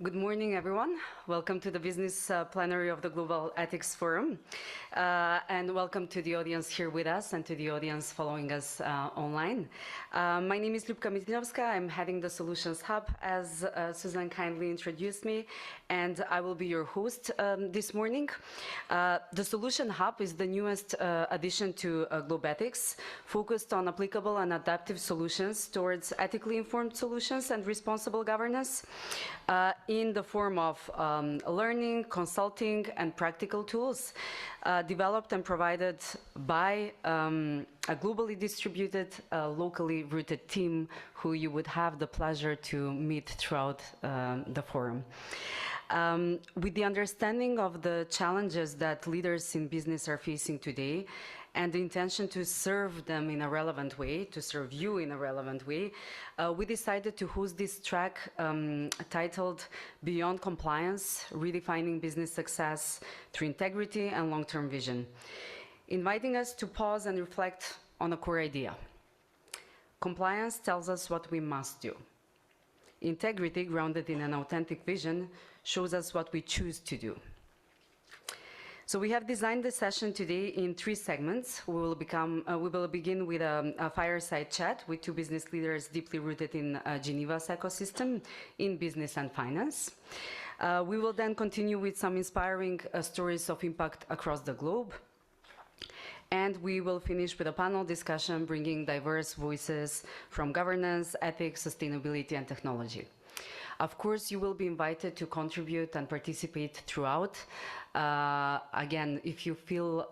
Good morning, everyone. Welcome to the business plenary of the Globethics Forum. And welcome to the audience here with us and to the audience following us online. My name is Ljupka Mitrinovska. I'm heading the Solutions Hub, as Susan kindly introduced me, and I will be your host this morning. The Solution Hub is the newest addition to Globethics, focused on applicable and adaptive solutions towards ethically informed solutions and responsible governance. In the form of learning, consulting, and practical tools developed and provided by a globally distributed, locally rooted team who you would have the pleasure to meet throughout the forum. With the understanding of the challenges that leaders in business are facing today, and the intention to serve them in a relevant way, to serve you in a relevant way, we decided to host this track titled Beyond Compliance, Redefining Business Success Through Integrity and Long-Term Vision, inviting us to pause and reflect on a core idea. Compliance tells us what we must do. Integrity, grounded in an authentic vision, shows us what we choose to do. So we have designed the session today in 3 segments. We will begin with a fireside chat with 2 business leaders deeply rooted in Geneva's ecosystem in business and finance. We will then continue with some inspiring stories of impact across the globe. And we will finish with a panel discussion bringing diverse voices from governance, ethics, sustainability, and technology. Of course, you will be invited to contribute and participate throughout. Again, if you feel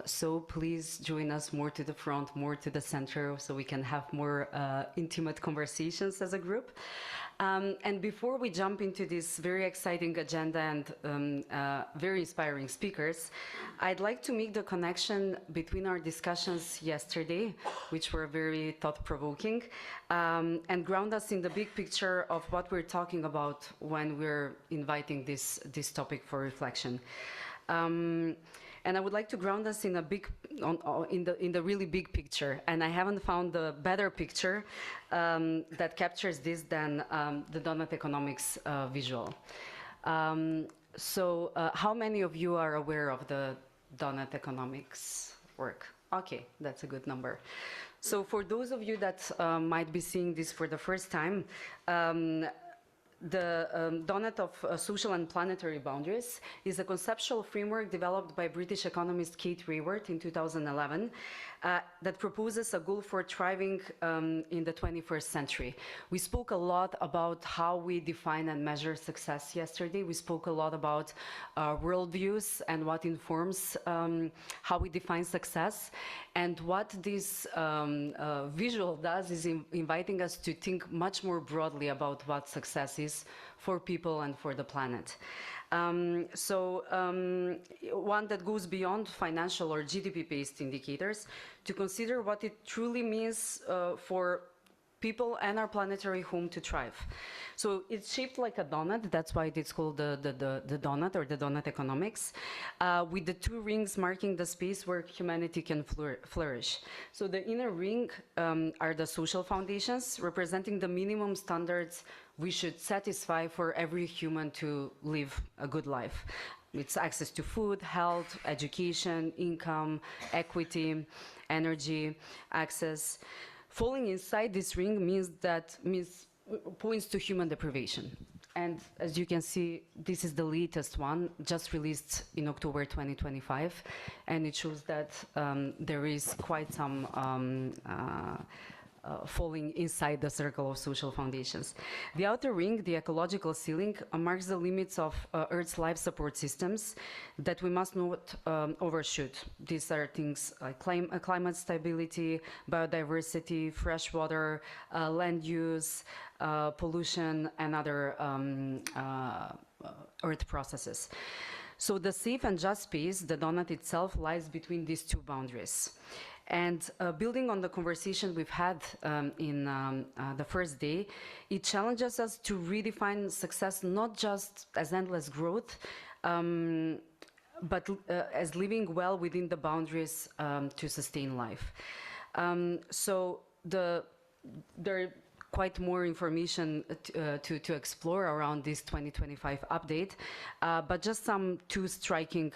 so, please join us more to the front, more to the center, so we can have more intimate conversations as a group. And before we jump into this very exciting agenda and very inspiring speakers, I'd like to make the connection between our discussions yesterday, which were very thought-provoking, and ground us in the big picture of what we're talking about when we're inviting this topic for reflection. And I would like to ground us in in the really big picture. And I haven't found a better picture that captures this than the donut economics visual. How many of you are aware of the donut economics work? Okay, that's a good number. So for those of you that might be seeing this for the first time, the donut of social and planetary boundaries is a conceptual framework developed by British economist Kate Raworth in 2011 that proposes a goal for thriving in the 21st century. We spoke a lot about how we define and measure success yesterday. We spoke a lot about worldviews and what informs how we define success. And what this visual does is inviting us to think much more broadly about what success is for people and for the planet. One that goes beyond financial or GDP-based indicators to consider what it truly means for people and our planetary home to thrive. So it's shaped like a donut. That's why it's called the donut, or the donut economics, with the 2 rings marking the space where humanity can flourish. So the inner ring are the social foundations, representing the minimum standards we should satisfy for every human to live a good life. It's access to food, health, education, income, equity, energy, access. Falling inside this ring points to human deprivation. And as you can see, this is the latest one, just released in October 2025. And it shows that there is quite some falling inside the circle of social foundations. The outer ring, the ecological ceiling, marks the limits of Earth's life support systems that we must not overshoot. These are things like climate stability, biodiversity, fresh water, land use, pollution, and other Earth processes. So the safe and just space, the donut itself, lies between these 2 boundaries. And building on the conversation we've had in the first day, it challenges us to redefine success not just as endless growth, but as living well within the boundaries to sustain life. So there are quite more information to explore around this 2025 update, but just some two striking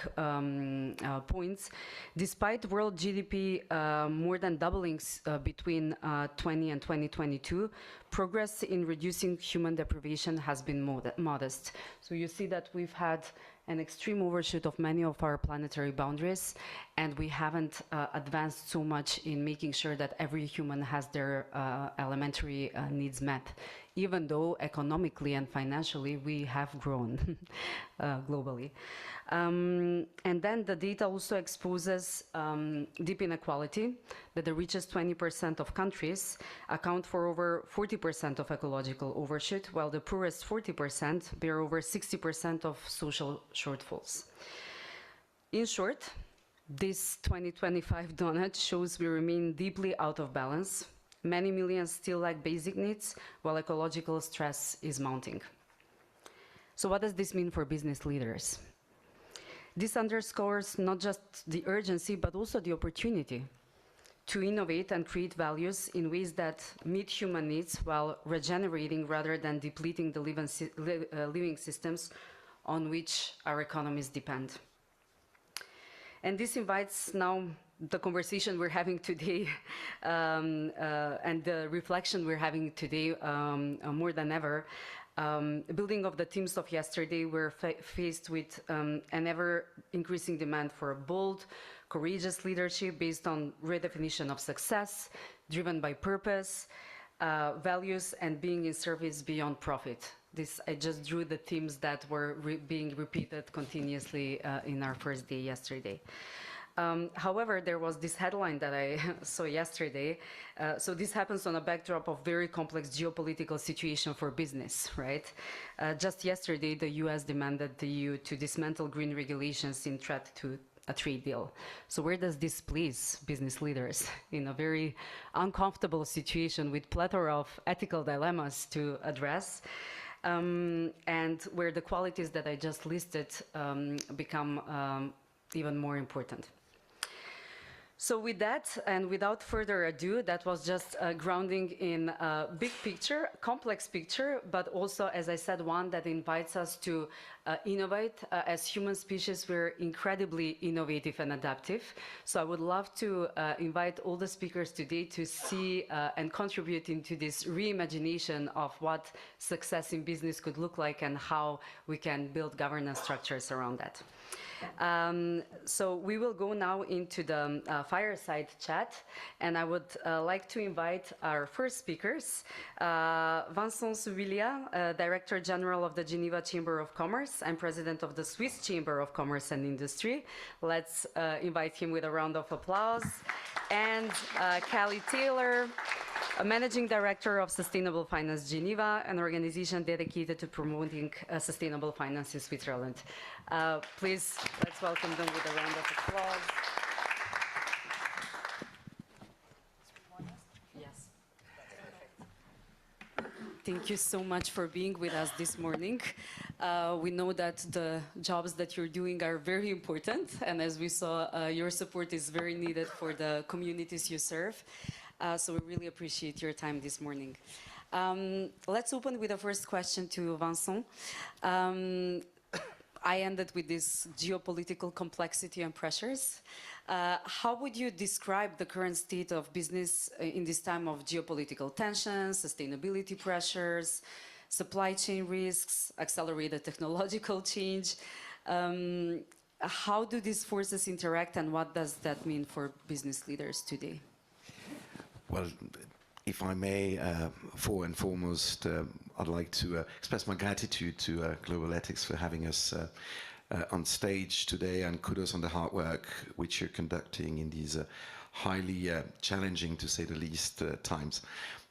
points. Despite world GDP more than doubling between 20 and 2022, progress in reducing human deprivation has been modest. So you see that we've had an extreme overshoot of many of our planetary boundaries, and we haven't advanced so much in making sure that every human has their elementary needs met, even though economically and financially we have grown globally. And then the data also exposes deep inequality, that the richest 20% of countries account for over 40% of ecological overshoot, while the poorest 40% bear over 60% of social shortfalls. In short, this 2025 donut shows we remain deeply out of balance. Many millions still lack basic needs, while ecological stress is mounting. So what does this mean for business leaders? This underscores not just the urgency, but also the opportunity to innovate and create values in ways that meet human needs while regenerating rather than depleting the living systems on which our economies depend. And this invites now the conversation we're having today and the reflection we're having today more than ever. Building of the themes of yesterday, we're faced with an ever-increasing demand for bold, courageous leadership based on redefinition of success, driven by purpose, values, and being in service beyond profit. I just drew the themes that were being repeated continuously in our first day yesterday. However, there was this headline that I saw yesterday. So this happens on a backdrop of very complex geopolitical situation for business, right? Just yesterday, the US demanded the EU to dismantle green regulations in threat to a trade deal. So where does this place business leaders in a very uncomfortable situation with plethora of ethical dilemmas to address? And where the qualities that I just listed become even more important. So with that, and without further ado, that was just grounding in a big picture, complex picture, but also, as I said, one that invites us to innovate. As human species, we're incredibly innovative and adaptive. So I would love to invite all the speakers today to see and contribute into this reimagination of what success in business could look like and how we can build governance structures around that. So we will go now into the fireside chat, and I would like to invite our first speakers, Vincent Subilia, Director General of the Geneva Chamber of Commerce and President of the Swiss Chamber of Commerce and Industry. Let's invite him with a round of applause. And Callie Taylor, a Managing Director of Sustainable Finance Geneva, an organization dedicated to promoting sustainable finance in Switzerland. Please, let's welcome them with a round of applause. Yes. Thank you so much for being with us this morning. We know that the jobs that you're doing are very important, and as we saw, your support is very needed for the communities you serve. So we really appreciate your time this morning. Let's open with the first question to Vincent. I ended with this geopolitical complexity and pressures. How would you describe the current state of business in this time of geopolitical tensions, sustainability pressures, supply chain risks, accelerated technological change? How do these forces interact, and what does that mean for business leaders today? Well, if I may, for and foremost, I'd like to express my gratitude to Globethics for having us on stage today, and kudos on the hard work which you're conducting in these highly challenging, to say the least, times.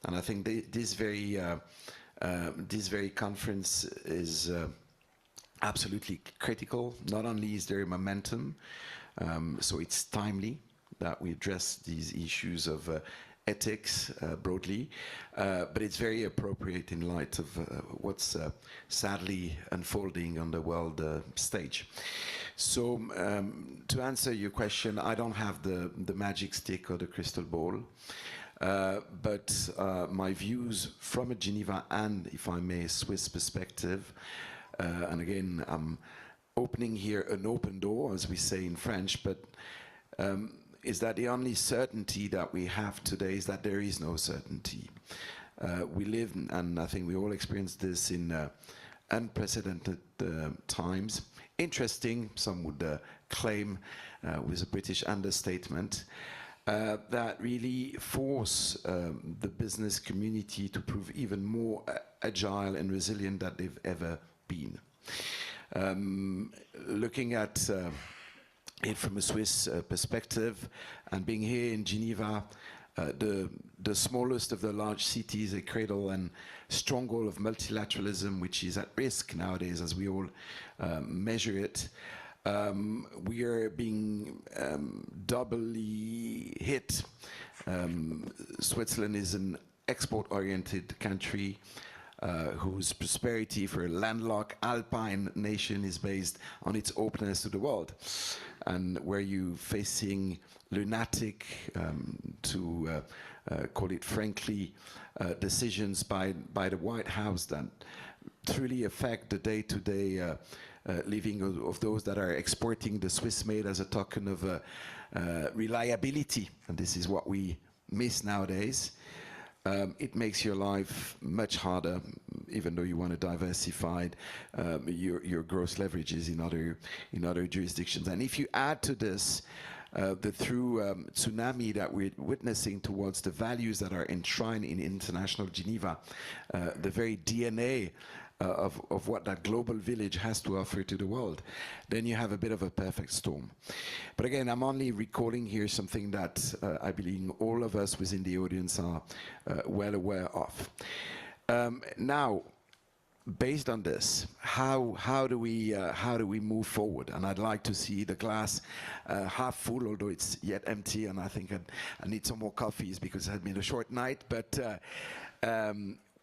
And I think this very conference is absolutely critical. Not only is there momentum, so it's timely that we address these issues of ethics broadly, but it's very appropriate in light of what's sadly unfolding on the world stage. So to answer your question, I don't have the magic stick or the crystal ball. But my views from a Geneva and, if I may, Swiss perspective, and again, I'm opening here an open door, as we say in French, but is that the only certainty that we have today is that there is no certainty. We live, and I think we all experience this in unprecedented times. Interesting, some would claim, with a British understatement, that really force the business community to prove even more agile and resilient than they've ever been. Looking at it from a Swiss perspective, and being here in Geneva, the smallest of the large cities, a cradle and stronghold of multilateralism, which is at risk nowadays as we all measure it, we are being doubly hit. Switzerland is an export-oriented country whose prosperity for a landlocked alpine nation is based on its openness to the world, and where you're facing lunatic, to call it frankly, decisions by the White House that truly affect the day-to-day living of those that are exporting the Swiss made as a token of reliability, and this is what we miss nowadays. It makes your life much harder, even though you want to diversify your gross leverages in other jurisdictions. And if you add to this the tsunami that we're witnessing towards the values that are enshrined in international Geneva, the very DNA of what that global village has to offer to the world, then you have a bit of a perfect storm. But again, I'm only recalling here something that I believe all of us within the audience are well aware of. Now, based on this, how do we move forward? And I'd like to see the glass half full, although it's yet empty, and I think I need some more coffees because it had been a short night. But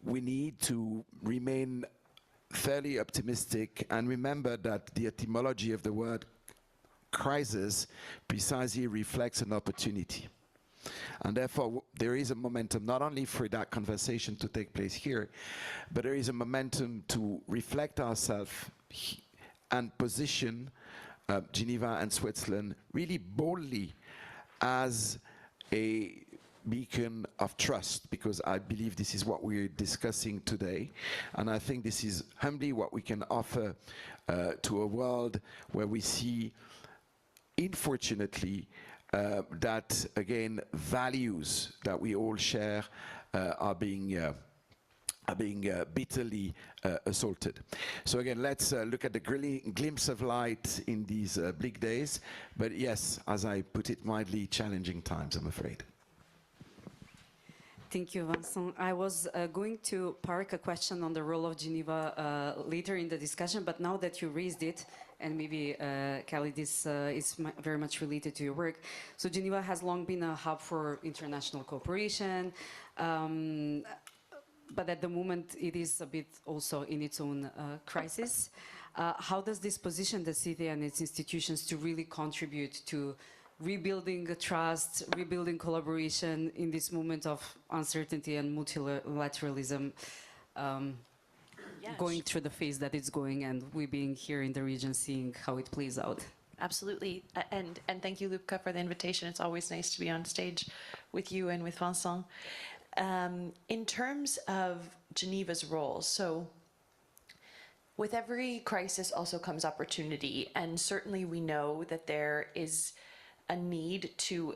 we need to remain fairly optimistic and remember that the etymology of the word crisis precisely reflects an opportunity. And therefore, there is a momentum not only for that conversation to take place here, but there is a momentum to reflect ourselves and position Geneva and Switzerland really boldly as a beacon of trust, because I believe this is what we're discussing today, and I think this is humbly what we can offer to a world where we see, unfortunately, that again values that we all share are being bitterly assaulted. So again, let's look at the glimpse of light in these bleak days, but yes, as I put it mildly, challenging times, I'm afraid. Thank you, Vincent. I was going to park a question on the role of Geneva later in the discussion, but now that you raised it, and maybe, Kelly, this is very much related to your work. So Geneva has long been a hub for international cooperation, but at the moment it is a bit also in its own crisis. How does this position the city and its institutions to really contribute to rebuilding trust, rebuilding collaboration in this moment of uncertainty and multilateralism, going through the phase that it's going, and we being here in the region seeing how it plays out? Absolutely, and thank you, Ljupka, for the invitation. It's always nice to be on stage with you and with Vincent. In terms of Geneva's role, so with every crisis also comes opportunity, and certainly we know that there is a need to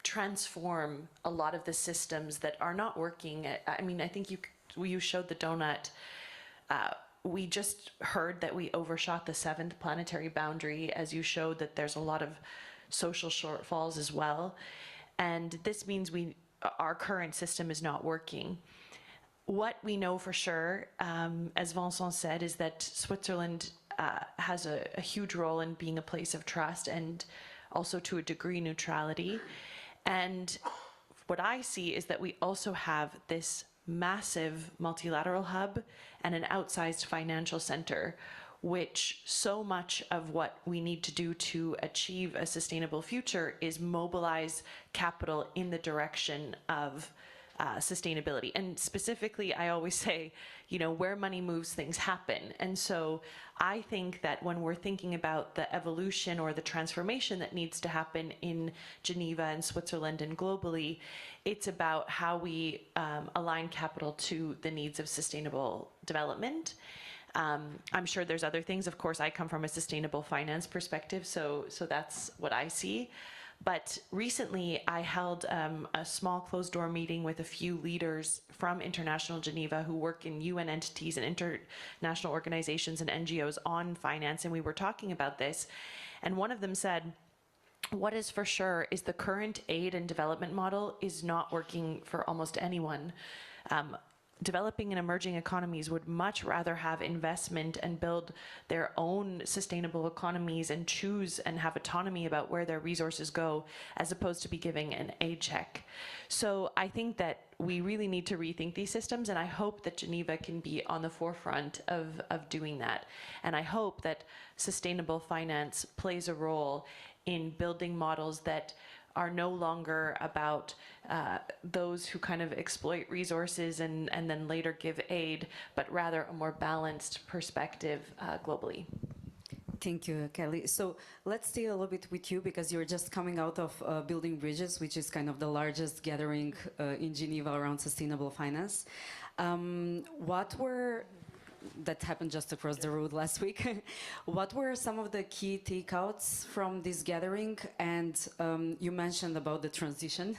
transform a lot of the systems that are not working. I mean, I think you showed the donut. We just heard that we overshot the 7th planetary boundary, as you showed that there's a lot of social shortfalls as well. And this means our current system is not working. What we know for sure, as Vincent said, is that Switzerland has a huge role in being a place of trust and also to a degree neutrality. And what I see is that we also have this massive multilateral hub and an outsized financial center which so much of what we need to do to achieve a sustainable future is mobilize capital in the direction of sustainability. And specifically, I always say, you know, where money moves, things happen. And so I think that when we're thinking about the evolution or the transformation that needs to happen in Geneva and Switzerland and globally, it's about how we align capital to the needs of sustainable development. I'm sure there's other things. Of course, I come from a sustainable finance perspective, so that's what I see. But recently, I held a small closed-door meeting with a few leaders from International Geneva who work in UN entities and international organizations and NGOs on finance, and we were talking about this. And one of them said, what is for sure is the current aid and development model is not working for almost anyone. Developing and emerging economies would much rather have investment and build their own sustainable economies and choose and have autonomy about where their resources go, as opposed to be giving an aid check. So I think that we really need to rethink these systems, and I hope that Geneva can be on the forefront of doing that. And I hope that sustainable finance plays a role in building models that are no longer about those who kind of exploit resources and then later give aid, but rather a more balanced perspective globally. Thank you, Kelly. So let's stay a little bit with you, because you're just coming out of Building Bridges, which is kind of the largest gathering in Geneva around sustainable finance. That happened just across the road last week. What were some of the key takeouts from this gathering? And you mentioned about the transition.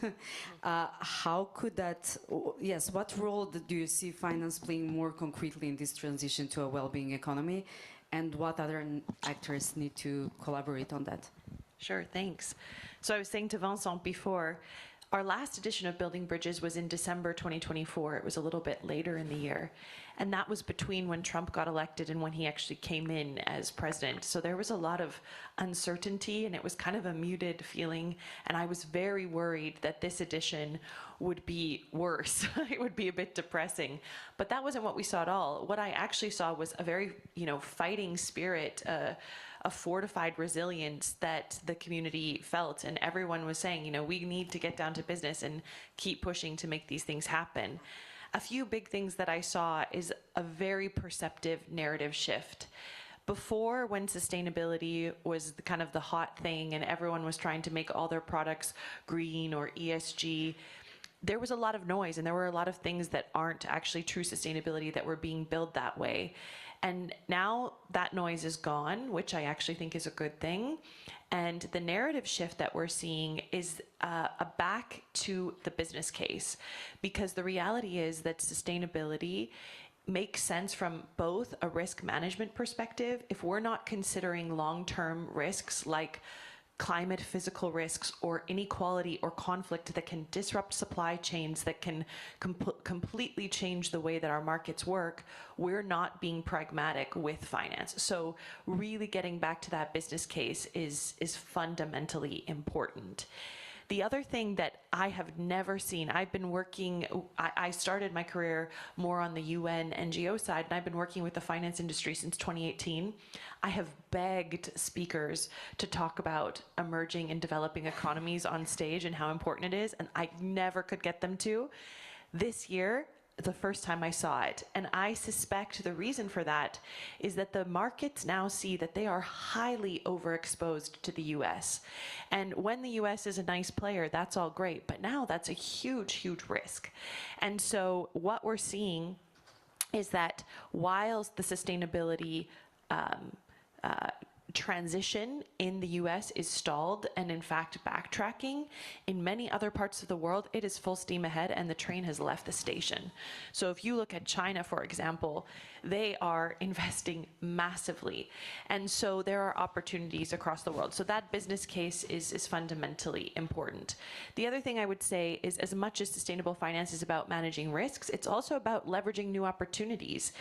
How could that, yes, what role do you see finance playing more concretely in this transition to a well-being economy? And what other actors need to collaborate on that? Sure, thanks. So I was saying to Vincent before, our last edition of Building Bridges was in December 2024. It was a little bit later in the year. And that was between when Trump got elected and when he actually came in as president. So there was a lot of uncertainty, and it was kind of a muted feeling. And I was very worried that this edition would be worse. It would be a bit depressing. But that wasn't what we saw at all. What I actually saw was a very, fighting spirit, a fortified resilience that the community felt, and everyone was saying, we need to get down to business and keep pushing to make these things happen. A few big things that I saw is a very perceptive narrative shift. Before, when sustainability was kind of the hot thing and everyone was trying to make all their products green or ESG, there was a lot of noise, and there were a lot of things that aren't actually true sustainability that were being billed that way. And now that noise is gone, which I actually think is a good thing. And the narrative shift that we're seeing is a back to the business case, because the reality is that sustainability makes sense from both a risk management perspective. If we're not considering long-term risks like climate physical risks or inequality or conflict that can disrupt supply chains, that can completely change the way that our markets work, we're not being pragmatic with finance. So really getting back to that business case is fundamentally important. The other thing that I have never seen, I've been working, I started my career more on the UN NGO side, and I've been working with the finance industry since 2018. I have begged speakers to talk about emerging and developing economies on stage and how important it is, and I never could get them to. This year, the first time I saw it, and I suspect the reason for that is that the markets now see that they are highly overexposed to the US. And when the US is a nice player, that's all great, but now that's a huge, huge risk. And so what we're seeing is that whilst the sustainability transition in the US is stalled and in fact backtracking, in many other parts of the world it is full steam ahead and the train has left the station. So if you look at China, for example, they are investing massively, and so there are opportunities across the world. So that business case is fundamentally important. The other thing I would say is, as much as sustainable finance is about managing risks, it's also about leveraging new opportunities.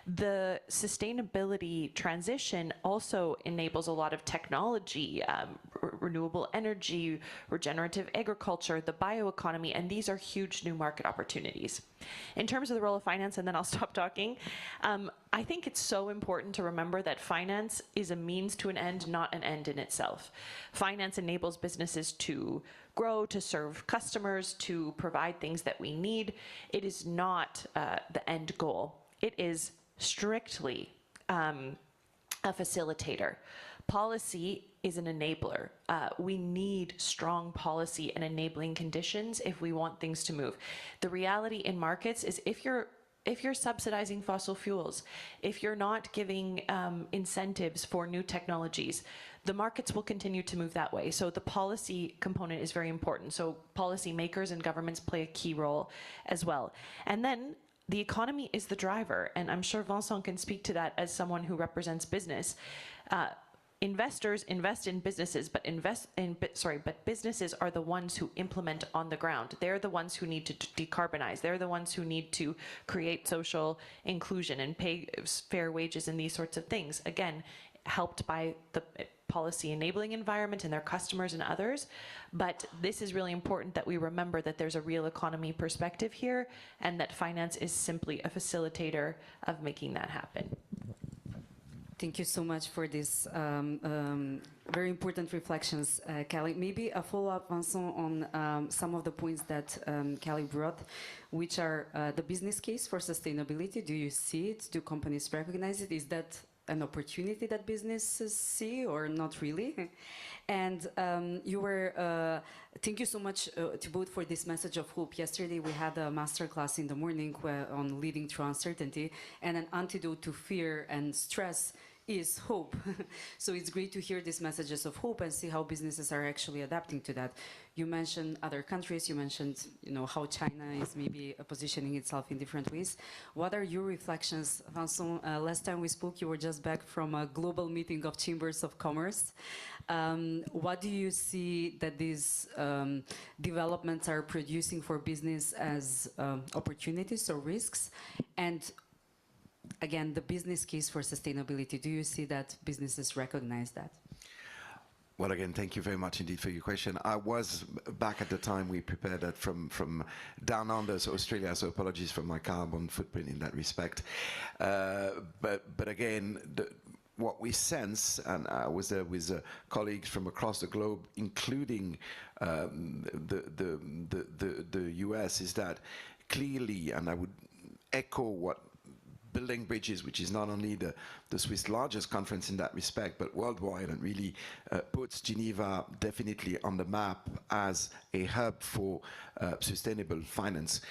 The sustainability transition also enables enables a lot of technology, renewable energy, regenerative agriculture, the bioeconomy, and these are huge new market opportunities. In terms of the role of finance, and then I'll stop talking, I think it's so important to remember that finance is a means to an end, not an end in itself. Finance enables businesses to grow, to serve customers, to provide things that we need. It is not the end goal. It is strictly a facilitator. Policy is an enabler. We need strong policy and enabling conditions if we want things to move. The reality in markets is if you're subsidizing fossil fuels, if you're not giving incentives for new technologies, the markets will continue to move that way. So the policy component is very important. So policymakers and governments play a key role as well. And then the economy is the driver, and I'm sure Vincent can speak to that as someone who represents business. Investors invest in businesses, but businesses are the ones who implement on the ground. They're the ones who need to decarbonize. They're the ones who need to create social inclusion and pay fair wages and these sorts of things. Again, helped by the policy enabling environment and their customers and others. But this is really important that we remember that there's a real economy perspective here and that finance is simply a facilitator of making that happen. Thank you so much for this very important reflections, Kelly. Maybe a follow-up, Vincent, on some of the points that Kelly brought, which are the business case for sustainability. Do you see it? Do companies recognize it? Is that an opportunity that businesses see or not really? And thank you so much to both for this message of hope. Yesterday we had a masterclass in the morning on leading through uncertainty, and an antidote to fear and stress is hope. So it's great to hear these messages of hope and see how businesses are actually adapting to that. You mentioned other countries, you mentioned how China is maybe positioning itself in different ways. What are your reflections, Vincent? Last time we spoke, you were just back from a global meeting of chambers of commerce. What do you see that these developments are producing for business as opportunities or risks? And again, the business case for sustainability, do you see that businesses recognize that? Well, again, thank you very much indeed for your question. I was back at the time we prepared that from down under, so Australia, so apologies for my carbon footprint in that respect. But again, what we sense, and I was there with colleagues from across the globe, including the US, is that clearly, and I would echo what building bridges, which is not only the Swiss largest conference in that respect, but worldwide, and really puts Geneva definitely on the map as a hub for sustainable finance.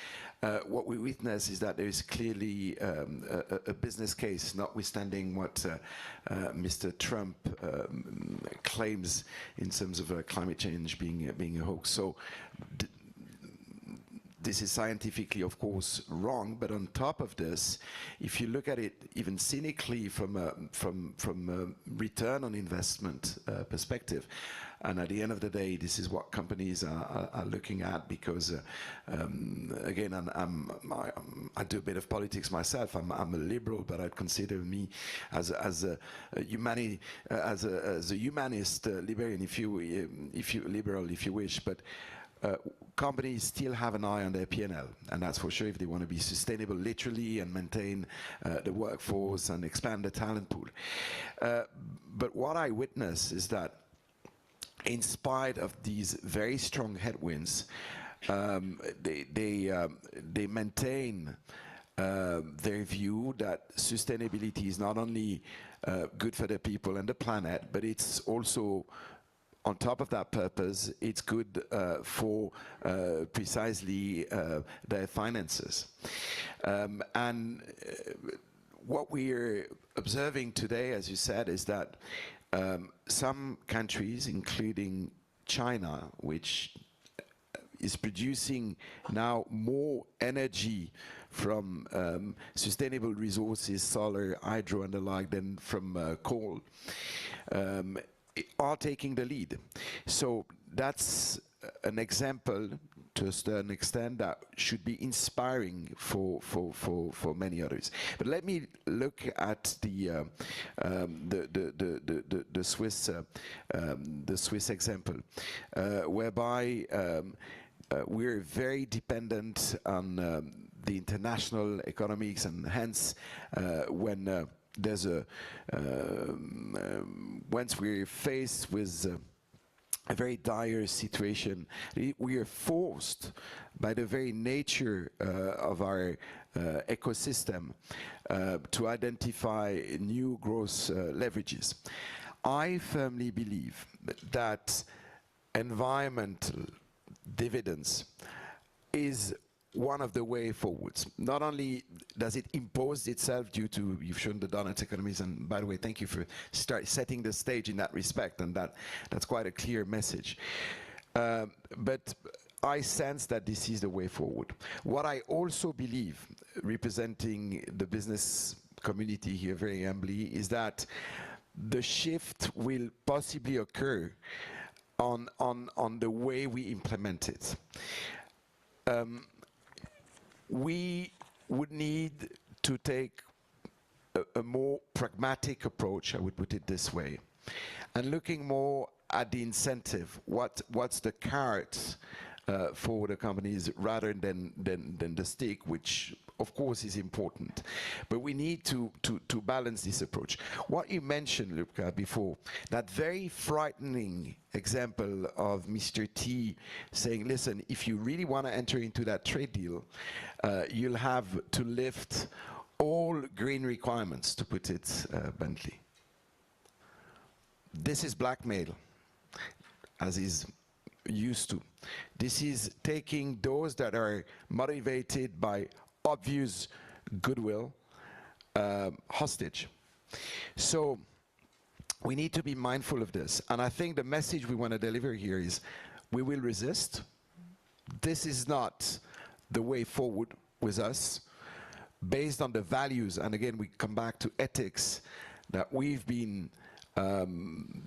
What we witness is that there is clearly a business case, notwithstanding what Mr. Trump claims in terms of climate change being a hoax. So this is scientifically, of course, wrong, but on top of this, if you look at it even cynically from a return on investment perspective, and at the end of the day, this is what companies are looking at, because again, I do a bit of politics myself. I'm a liberal, but I'd consider me as a humanist liberal, if you liberal, if you wish, but. Companies still have an eye on their P&L, and that's for sure if they want to be sustainable literally and maintain the workforce and expand the talent pool. But what I witness is that in spite of these very strong headwinds, they maintain their view that sustainability is not only good for the people and the planet, but it's also, on top of that purpose, it's good for precisely their finances. And what we're observing today, as you said, is that some countries, including China, which is producing now more energy from sustainable resources, solar, hydro, and the like, than from coal, are taking the lead. So that's an example to a certain extent that should be inspiring for many others. But let me look at the Swiss example, whereby we're very dependent on the international economics, and hence when there's once we're faced with a very dire situation, we are forced by the very nature of our ecosystem to identify new growth leverages. I firmly believe that environmental dividends is one of the way forwards. Not only does it impose itself due to, you've shown the donut economies, and by the way, thank you for setting the stage in that respect, and that's quite a clear message. But I sense that this is the way forward. What I also believe, representing the business community here very humbly, is that the shift will possibly occur on the way we implement it. We would need to take a more pragmatic approach, I would put it this way, and looking more at the incentive, what's the carrot for the companies rather than the stick, which of course is important. But we need to balance this approach. What you mentioned, Ljupka, before, that very frightening example of Mr. T saying, listen, if you really want to enter into that trade deal, you'll have to lift all green requirements, to put it bluntly. This is blackmail, as is used to. This is taking those that are motivated by obvious goodwill hostage. So we need to be mindful of this. And I think the message we want to deliver here is we will resist. This is not the way forward with us, based on the values, and again we come back to ethics, that we've been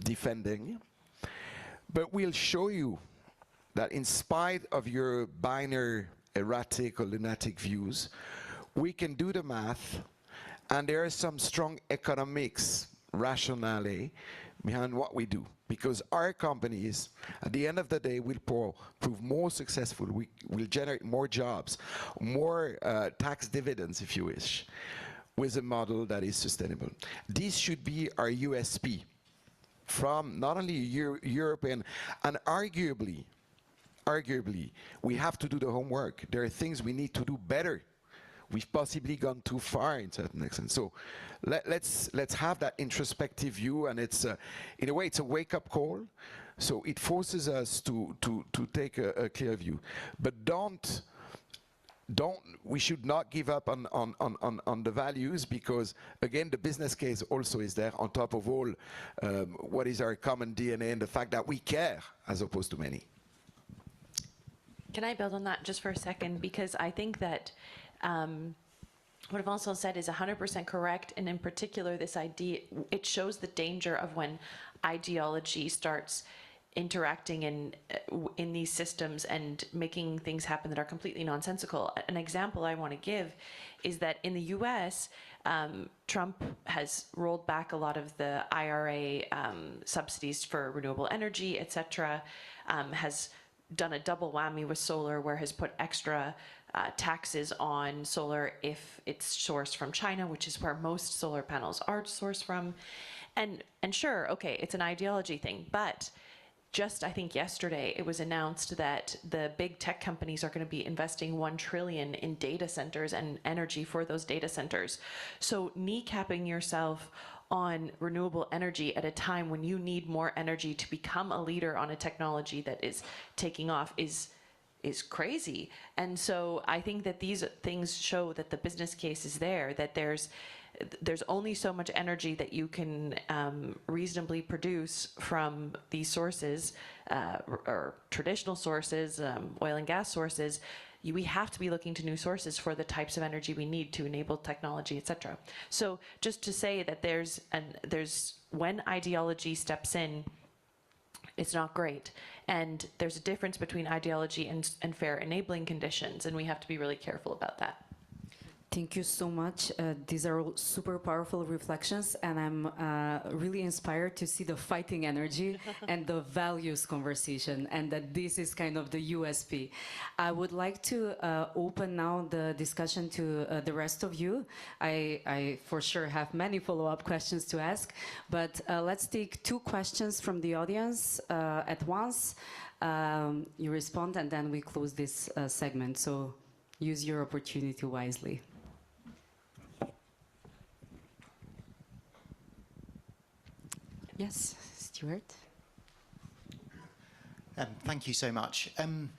defending. But we'll show you that in spite of your binary, erratic or lunatic views, we can do the math, and there are some strong economics rationale behind what we do, because our companies at the end of the day will prove more successful. We will generate more jobs, more tax dividends, if you wish, with a model that is sustainable. This should be our USP from not only European, and arguably, we have to do the homework. There are things we need to do better. We've possibly gone too far in certain extent. So let's have that introspective view, and it's in a way it's a wake-up call. So it forces us to take a clear view. But we should not give up on the values, because again the business case also is there on top of all what is our common DNA and the fact that we care as opposed to many. Can I build on that just for a second? Because I think that what Vincent said is 100% correct, and in particular this idea, it shows the danger of when ideology starts interacting in these systems and making things happen that are completely nonsensical. An example I want to give is that in the US, Trump has rolled back a lot of the IRA subsidies for renewable energy, etc., has done a double whammy with solar, where has put extra taxes on solar if it's sourced from China, which is where most solar panels are sourced from. And sure, okay, it's an ideology thing, but just I think yesterday it was announced that the big tech companies are going to be investing $1 trillion in data centers and energy for those data centers. So kneecapping yourself on renewable energy at a time when you need more energy to become a leader on a technology that is taking off is crazy. And so I think that these things show that the business case is there, that there's only so much energy that you can reasonably produce from these sources, or traditional sources, oil and gas sources. We have to be looking to new sources for the types of energy we need to enable technology, etc. So just to say that there's when ideology steps in, it's not great. And there's a difference between ideology and fair enabling conditions, and we have to be really careful about that. Thank you so much. These are all super powerful reflections, and I'm really inspired to see the fighting energy and the values conversation, and that this is kind of the USP. I would like to open now the discussion to the rest of you. I for sure have many follow-up questions to ask, but let's take 2 questions from the audience at once. You respond, and then we close this segment. So use your opportunity wisely. Yes, Stuart. Thank you so much. I'm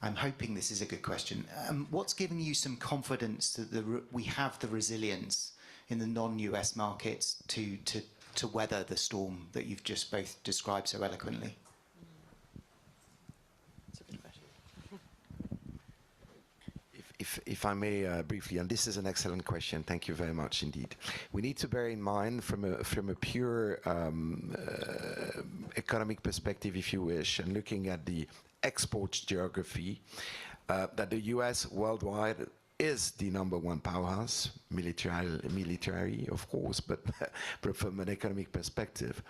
hoping this is a good question. What's giving you some confidence that we have the resilience in the non-US markets to weather the storm that you've just both described so eloquently? If I may briefly, and this is an excellent question, thank you very much indeed. We need to bear in mind from a pure economic perspective, if you wish, and looking at the export geography, that the US worldwide is the #1 powerhouse, military of course, but from an economic perspective.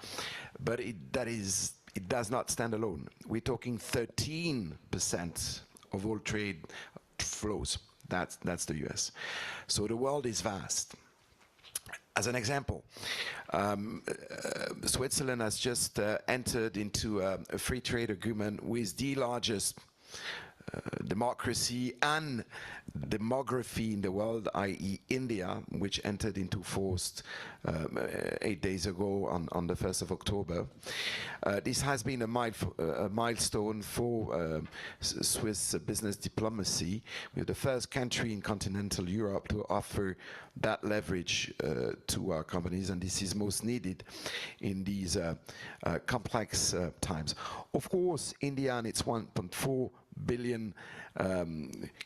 But it does not stand alone. We're talking 13% of all trade flows. That's the US. So the world is vast. As an example, Switzerland has just entered into a free trade agreement with the largest democracy and demography in the world, i.e. India, which entered into force 8 days ago on the 1st of October. This has been a milestone for Swiss business diplomacy. We're the first country in continental Europe to offer that leverage to our companies, and this is most needed in these complex times. Of course, India and its 1.4 billion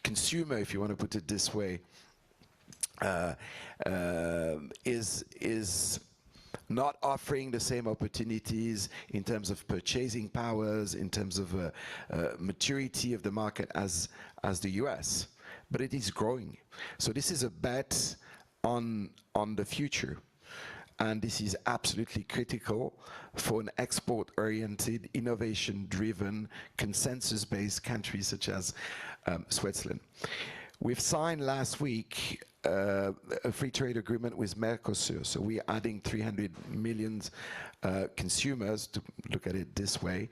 consumer, if you want to put it this way, is not offering the same opportunities in terms of purchasing powers, in terms of maturity of the market as the US, but it is growing. So this is a bet on the future. And this is absolutely critical for an export-oriented, innovation-driven, consensus-based country such as Switzerland. We've signed last week a free trade agreement with Mercosur, so we're adding 300 million consumers, to look at it this way,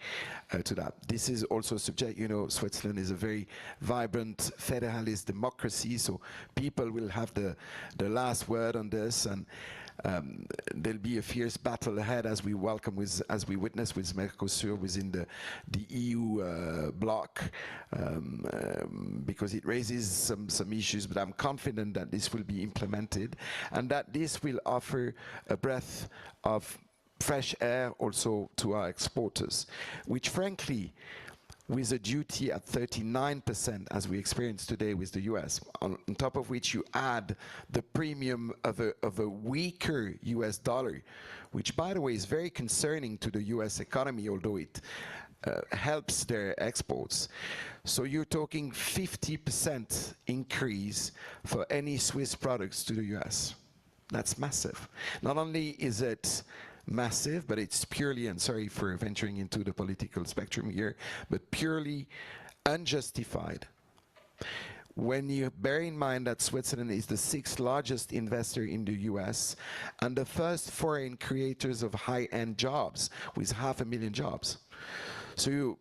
to that. This is also subject, you know, Switzerland is a very vibrant federalist democracy, so people will have the last word on this, and there'll be a fierce battle ahead as we witness with Mercosur within the EU bloc, because it raises some issues, but I'm confident that this will be implemented and that this will offer a breath of fresh air also to our exporters, which frankly, with a duty at 39%, as we experience today with the US, on top of which you add the premium of a weaker US dollar, which, by the way, is very concerning to the US economy, although it helps their exports. So you're talking 50% increase for any Swiss products to the US. That's massive. Not only is it massive, but it's purely, and sorry for venturing into the political spectrum here, but purely unjustified. When you bear in mind that Switzerland is the 6th largest investor in the US and the first foreign creators of high-end jobs with 500,000 jobs. So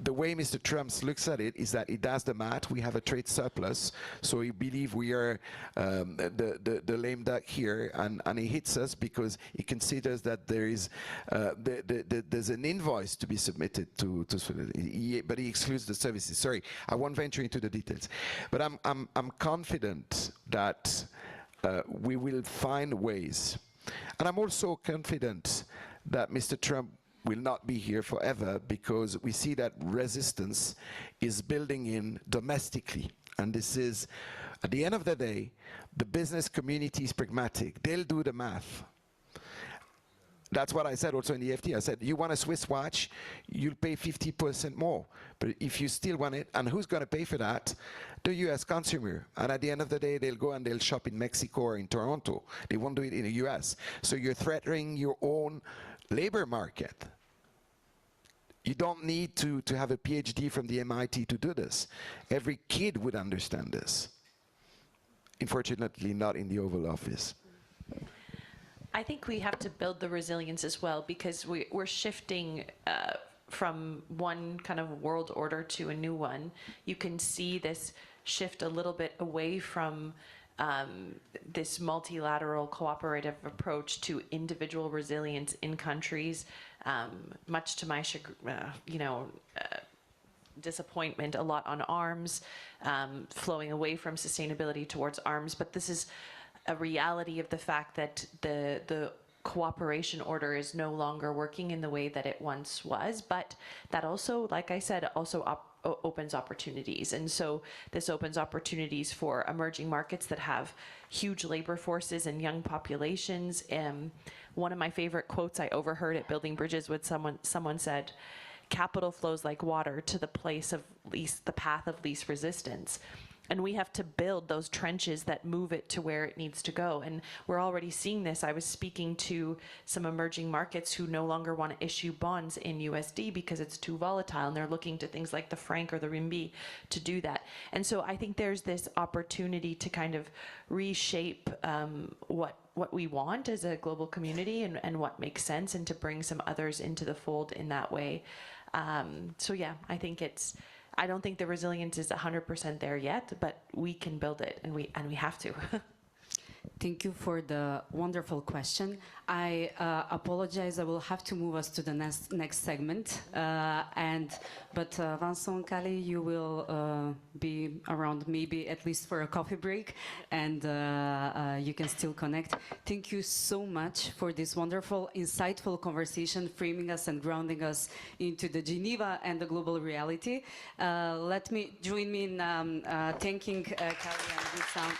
the way Mr. Trump looks at it is that he does the math. We have a trade surplus, so he believes we are the lame duck here, and he hits us because he considers that there is there's an invoice to be submitted to but he excludes the services. Sorry, I won't venture into the details, but I'm confident that we will find ways, and I'm also confident that Mr. Trump will not be here forever, because we see that resistance is building in domestically. And this is, at the end of the day, the business community is pragmatic. They'll do the math. That's what I said also in the FT. I said, you want a Swiss watch, you'll pay 50% more. But if you still want it, and who's going to pay for that? The US consumer. And at the end of the day, they'll go and they'll shop in Mexico or in Toronto. They won't do it in the US. So you're threatening your own labor market. You don't need to have a PhD from the MIT to do this. Every kid would understand this. Unfortunately, not in the Oval Office. I think we have to build the resilience as well, because we're shifting from one kind of world order to a new one. You can see this shift a little bit away from this multilateral cooperative approach to individual resilience in countries, much to my disappointment, a lot on arms, flowing away from sustainability towards arms. But this is a reality of the fact that the cooperation order is no longer working in the way that it once was, but that also, like I said, also opens opportunities. And so this opens opportunities for emerging markets that have huge labor forces and young populations. One of my favorite quotes I overheard at Building Bridges with someone said, "Capital flows like water to the place of the path of least resistance." And we have to build those trenches that move it to where it needs to go. And we're already seeing this. I was speaking to some emerging markets who no longer want to issue bonds in USD because it's too volatile. And they're looking to things like the franc or the renminbi to do that. And so I think there's this opportunity to kind of reshape what we want as a global community and what makes sense, and to bring some others into the fold in that way. So yeah, I don't think the resilience is 100% there yet, but we can build it, and we have to. Thank you for the wonderful question. I apologize. I will have to move us to the next segment. But Vincent, Kali, you will be around maybe at least for a coffee break, and you can still connect. Thank you so much for this wonderful, insightful conversation, framing us and grounding us into the Geneva and the global reality. Join me in thanking Kali and Vincent